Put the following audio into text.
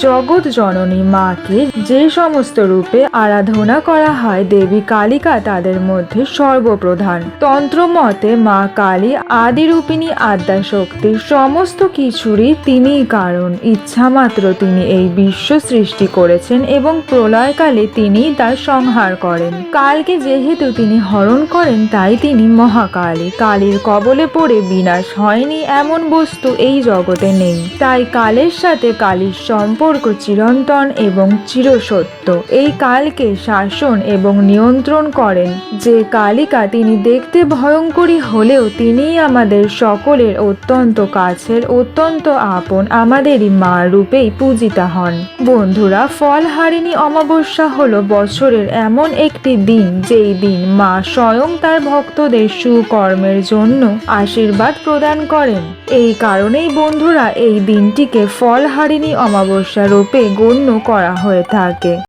জগৎ জননী মাকে যে সমস্ত রূপে আরাধনা করা হয়, দেবী কালিকা তাদের মধ্যে সর্বপ্রধান। তন্ত্র মতে মা কালী আদিরূপিণী আদ্যাশক্তির সমস্ত কিছুরই তিনিই কারণ। ইচ্ছা মাত্র তিনি এই বিশ্ব সৃষ্টি করেছেন এবং প্রলয়কালে তিনি তার সংহার করেন। কালকে যেহেতু তিনি হরণ করেন, তাই তিনি মহাকালী। কালীর কবলে পড়ে বিনাশ হয়নি এমন বস্তু এই জগতে নেই। তাই কালের সাথে কালীর সম্পর্ক চিরন্তন এবং চিরসত্য। এই কালকে শাসন এবং নিয়ন্ত্রণ করেন যে কালিকা, তিনি দেখতে ভয়ঙ্করী হলেও তিনিই আমাদের সকলের অত্যন্ত কাছের, অত্যন্ত আপন, আমাদেরই মা রূপেই পূজিতা হন। বন্ধুরা, ফলহারিণী অমাবস্যা হলো বছরের এমন একটি দিন যেই দিন মা স্বয়ং তার ভক্তদের সুকর্মের জন্য আশীর্বাদ প্রদান করেন। এই কারণেই বন্ধুরা এই দিনটিকে ফলহারিণী অমাবস্যা রূপে গণ্য করা হয়ে থাকে।